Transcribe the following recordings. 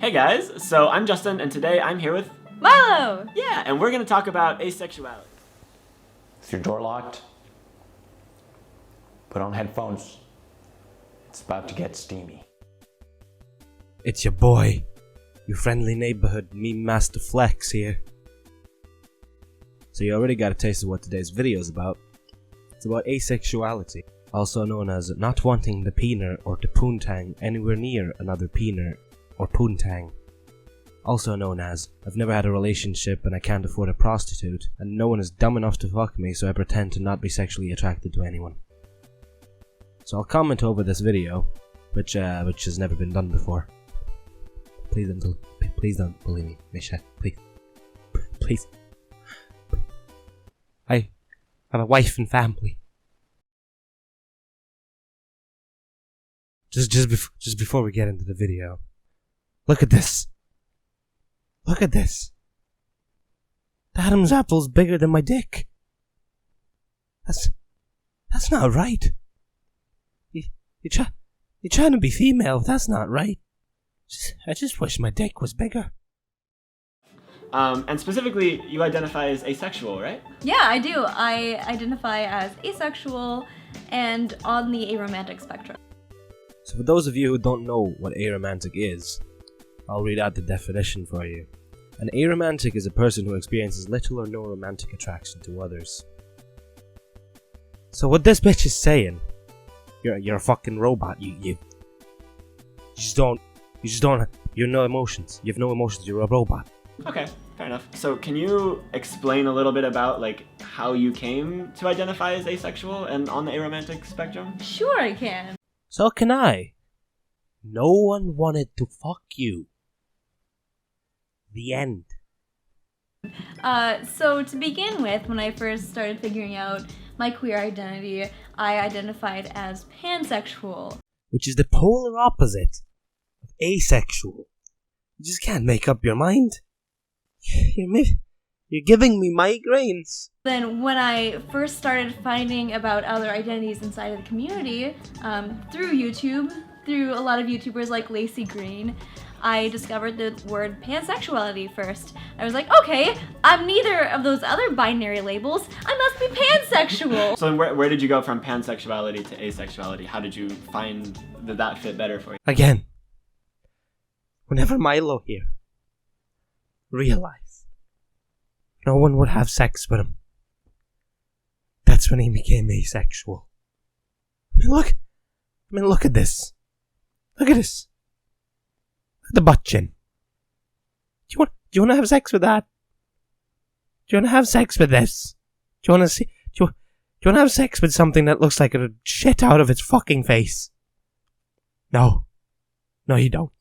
Hey guys, so I'm Justin, and today I'm here with Milo! Yeah, and we're gonna talk about asexuality. Is your door locked? Put on headphones. It's about to get steamy. It's your boy, your friendly neighborhood meme master Flex here. So you already got a taste of what today's video is about. It's about asexuality, also known as not wanting the peener or the poontang anywhere near another peener or poontang. Also known as, I've never had a relationship and I can't afford a prostitute, and no one is dumb enough to fuck me, so I pretend to not be sexually attracted to anyone. So I'll comment over this video, which has never been done before. Please don't bully me, Misha. Please. I have a wife and family. Just before we get into the video, look at this. Look at this. The Adam's apple's bigger than my dick. That's not right. You're trying to be female. That's not right. I just wish my dick was bigger. And specifically, you identify as asexual, right? Yeah, I do. I identify as asexual and on the aromantic spectrum. So for those of you who don't know what aromantic is, I'll read out the definition for you. An aromantic is a person who experiences little or no romantic attraction to others. So what this bitch is saying, you're a fucking robot. You have no emotions. You have no emotions. You're a robot. Okay, fair enough. So can you explain a little bit about how you came to identify as asexual and on the aromantic spectrum? Sure, I can. So can I. No one wanted to fuck you. The end. So to begin with, when I first started figuring out my queer identity, I identified as pansexual. Which is the polar opposite of asexual. You just can't make up your mind. You're giving me migraines. Then when I first started finding about other identities inside of the community, through YouTube, through a lot of YouTubers like Lacey Green, I discovered the word pansexuality first. I was like, okay, I'm neither of those other binary labels. I must be pansexual. So where did you go from pansexuality to asexuality? How did you find that fit better for you? Again, whenever Milo here realized no one would have sex with him, that's when he became asexual. Look at this. Look at this. Look at the butt chin. Do you want to have sex with that? Do you want to have sex with this? Do you want to see? Do you want to have sex with something that looks like a shit out of its fucking face? No. No, you don't.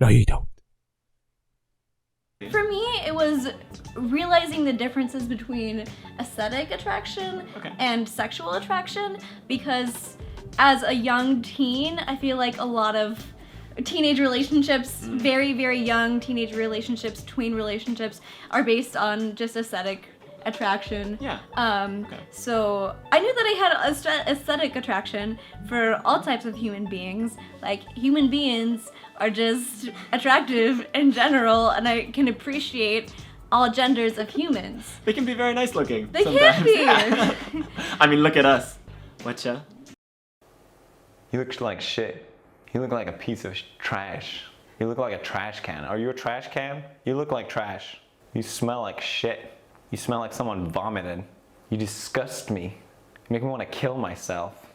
No, you don't. For me, it was realizing the differences between aesthetic attraction and sexual attraction, because as a young teen, I feel like a lot of teenage relationships, very, very young teenage relationships, tween relationships, are based on just aesthetic attraction. Yeah. So I knew that I had aesthetic attraction for all types of human beings. Like, human beings are just attractive in general, and I can appreciate all genders of humans. They can be very nice looking. They sometimes. can be. Yeah. I mean, look at us. Whatcha? You look like shit. You look like a piece of trash. You look like a trash can. Are you a trash can? You look like trash. You smell like shit. You smell like someone vomited. You disgust me. You make me want to kill myself.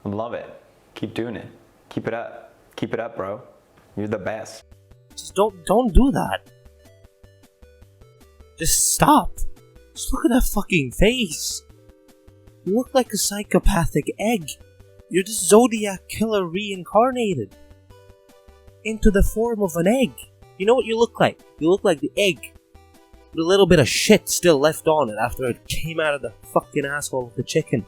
I love it. Keep doing it. Keep it up. Keep it up, bro. You're the best. Just don't do that. Just stop. Just look at that fucking face. You look like a psychopathic egg. You're the Zodiac killer reincarnated into the form of an egg. You know what you look like? You look like the egg with a little bit of shit still left on it after it came out of the fucking asshole of the chicken.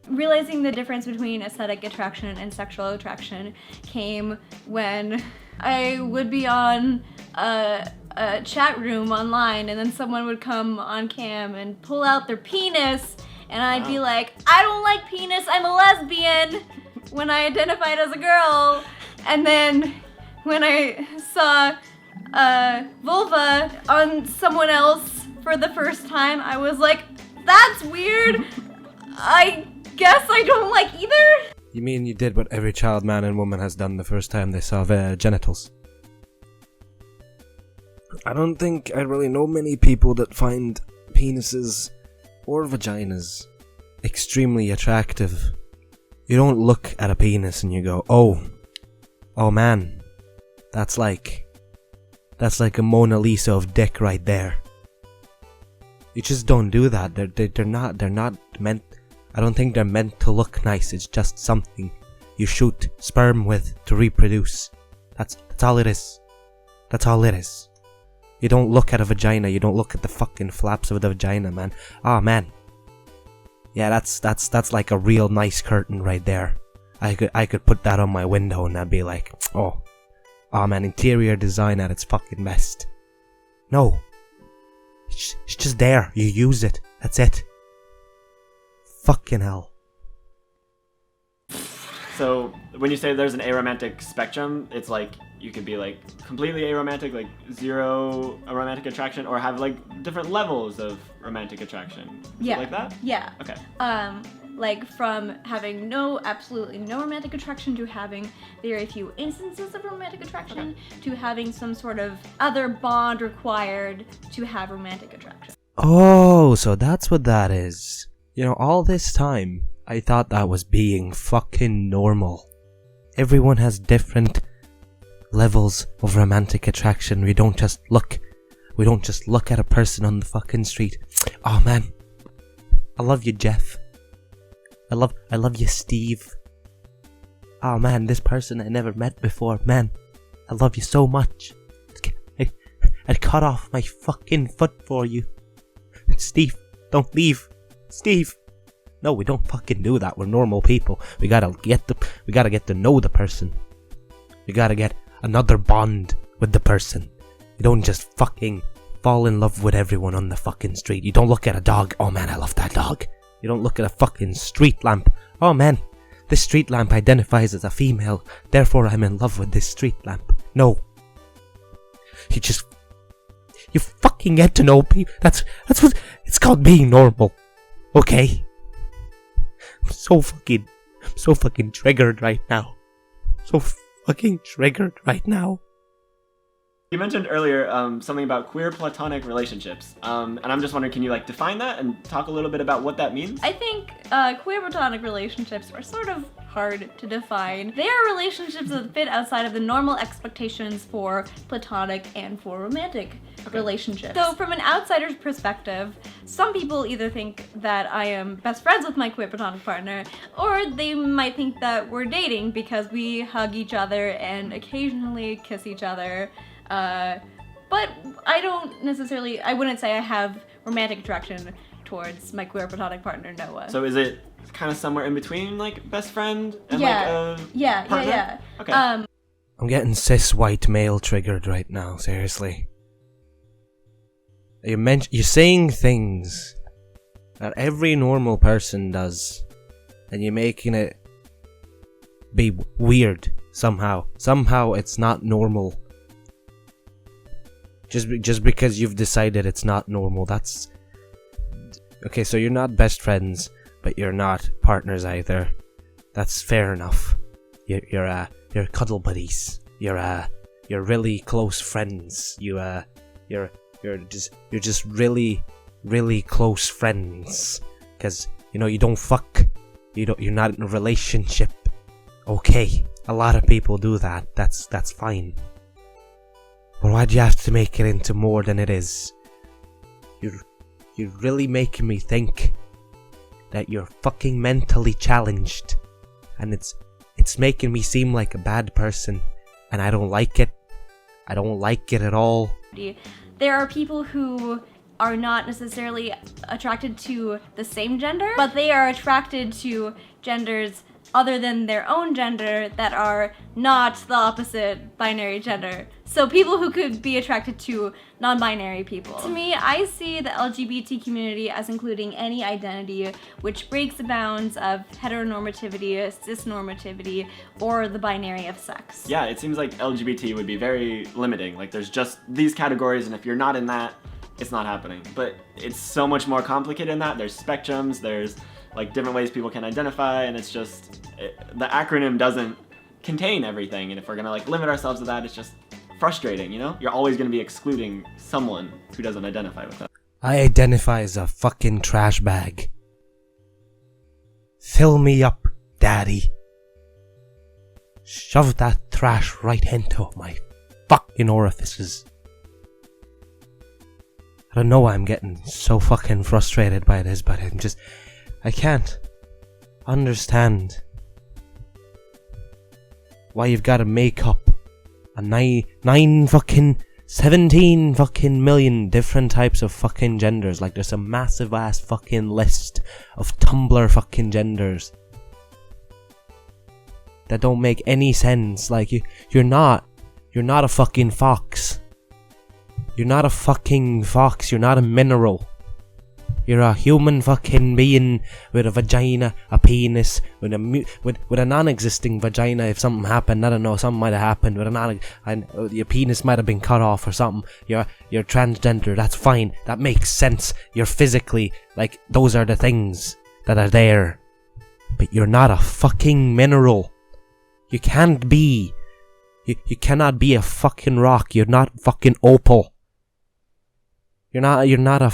Realizing the difference between aesthetic attraction and sexual attraction came when I would be on a chat room online, and then someone would come on cam and pull out their penis, and I'd be like, I don't like penis, I'm a lesbian, when I identified as a girl. And then when I saw vulva on someone else for the first time, I was like, that's weird. I guess I don't like either. You mean you did what every child, man, and woman has done the first time they saw their genitals? I don't think I really know many people that find penises or vaginas extremely attractive. You don't look at a penis and you go, oh man, that's like a Mona Lisa of dick right there. You just don't do that. They're not meant. I don't think they're meant to look nice. It's just something you shoot sperm with to reproduce. That's all it is. That's all it is. You don't look at a vagina. You don't look at the fucking flaps of the vagina, man. Oh man. Yeah, that's like a real nice curtain right there. I could put that on my window and I'd be like, oh man, interior design at its fucking best. No. It's just there. You use it. That's it. Fucking hell. So when you say there's an aromantic spectrum, it's like you could be like completely aromantic, like zero romantic attraction, or have like different levels of romantic attraction. Is it like that? Yeah. Okay. Like from having absolutely no romantic attraction to having very few instances of romantic attraction to having some sort of other bond required to have romantic attraction. Oh, so that's what that is. You know, all this time, I thought that was being fucking normal. Everyone has different levels of romantic attraction. We don't just look at a person on the fucking street. Oh man, I love you, Jeff. I love you, Steve. Oh man, this person I never met before. Man, I love you so much. I'd cut off my fucking foot for you. Steve, don't leave. Steve. No, we don't fucking do that. We're normal people. We gotta get to know the person. We gotta get another bond with the person. You don't just fucking fall in love with everyone on the fucking street. You don't look at a dog. Oh man, I love that dog. You don't look at a fucking street lamp. Oh man, this street lamp identifies as a female, therefore I'm in love with this street lamp. No. You fucking get to know people. That's what it's called, being normal. Okay? I'm so fucking triggered right now. So fucking triggered right now. You mentioned earlier something about queer platonic relationships, and I'm just wondering, can you like define that and talk a little bit about what that means? I think queer platonic relationships are sort of hard to define. They are relationships that fit outside of the normal expectations for platonic and for romantic relationships. So from an outsider's perspective, some people either think that I am best friends with my queer platonic partner, or they might think that we're dating because we hug each other and occasionally kiss each other. But I wouldn't say I have romantic attraction towards my queer platonic partner, Noah. So is it kind of somewhere in between, like best friend and yeah. like a partner? Yeah. Okay. I'm getting cis white male triggered right now, seriously. You're saying things that every normal person does, and you're making it be weird somehow. Somehow it's not normal. Just because you've decided it's not normal, that's... Okay, so you're not best friends, but you're not partners either. That's fair enough. You're cuddle buddies. You're really close friends. You're just really, really close friends. Cause you don't fuck. You're not in a relationship. Okay, a lot of people do that. That's fine. But why'd you have to make it into more than it is? You're really making me think that you're fucking mentally challenged, and it's making me seem like a bad person, and I don't like it. I don't like it at all. There are people who are not necessarily attracted to the same gender, but they are attracted to genders other than their own gender that are not the opposite binary gender. So people who could be attracted to non-binary people. To me, I see the LGBT community as including any identity which breaks the bounds of heteronormativity, cisnormativity, or the binary of sex. Yeah, it seems like LGBT would be very limiting. Like there's just these categories, and if you're not in that, it's not happening. But it's so much more complicated than that. There's spectrums, there's like different ways people can identify, and it's just, the acronym doesn't contain everything, and if we're gonna like limit ourselves to that, it's just frustrating, you know? You're always gonna be excluding someone who doesn't identify with that. I identify as a fucking trash bag. Fill me up, daddy. Shove that trash right into my fucking orifices. I don't know why I'm getting so fucking frustrated by this, but I can't understand why you've got to make up a 17 fucking million different types of fucking genders. Like there's a massive ass fucking list of Tumblr fucking genders that don't make any sense. Like you're not a fucking fox. You're not a fucking fox. You're not a mineral. You're a human fucking being with a vagina, a penis, with a non-existing vagina. If something happened, I don't know, something might have happened. Your penis might have been cut off or something. You're transgender. That's fine. That makes sense. You're physically like those are the things that are there. But you're not a fucking mineral. You can't be. You cannot be a fucking rock. You're not fucking opal. You're not a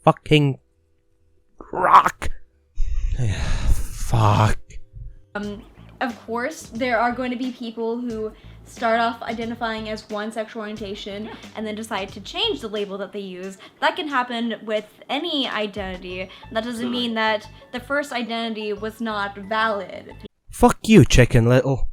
fucking rock. Fuck. Of course, there are going to be people who start off identifying as one sexual orientation and then decide to change the label that they use. That can happen with any identity. That doesn't mean that the first identity was not valid. Fuck you, Chicken Little.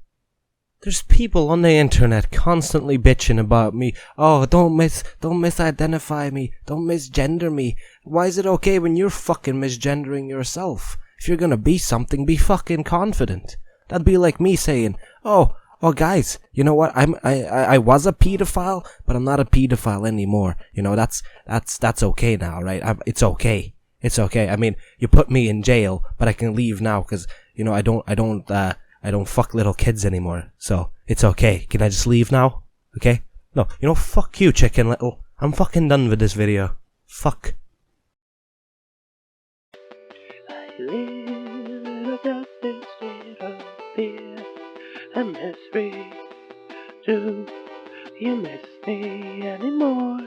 There's people on the internet constantly bitching about me. Oh, don't misidentify me. Don't misgender me. Why is it okay when you're fucking misgendering yourself? If you're gonna be something, be fucking confident. That'd be like me saying, oh guys, you know what? I was a pedophile, but I'm not a pedophile anymore. You know, that's okay now, right? It's okay. It's okay. I mean, you put me in jail, but I can leave now because, you know, I don't fuck little kids anymore, so it's okay. Can I just leave now? Okay? No, you know, fuck you, Chicken Little. I'm fucking done with this video. Fuck. I live just instead of fear and mystery. Do you miss me anymore?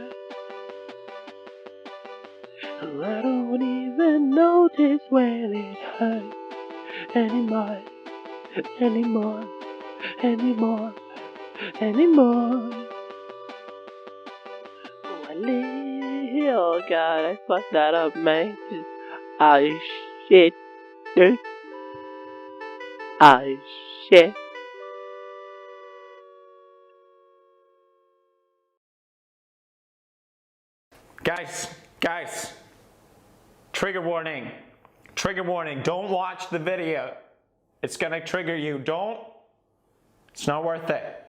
I don't even notice when it hurts anymore. Oh god, I fucked that up, man. Oh shit, dude. Oh shit. Guys, trigger warning, don't watch the video. It's gonna trigger you. It's not worth it.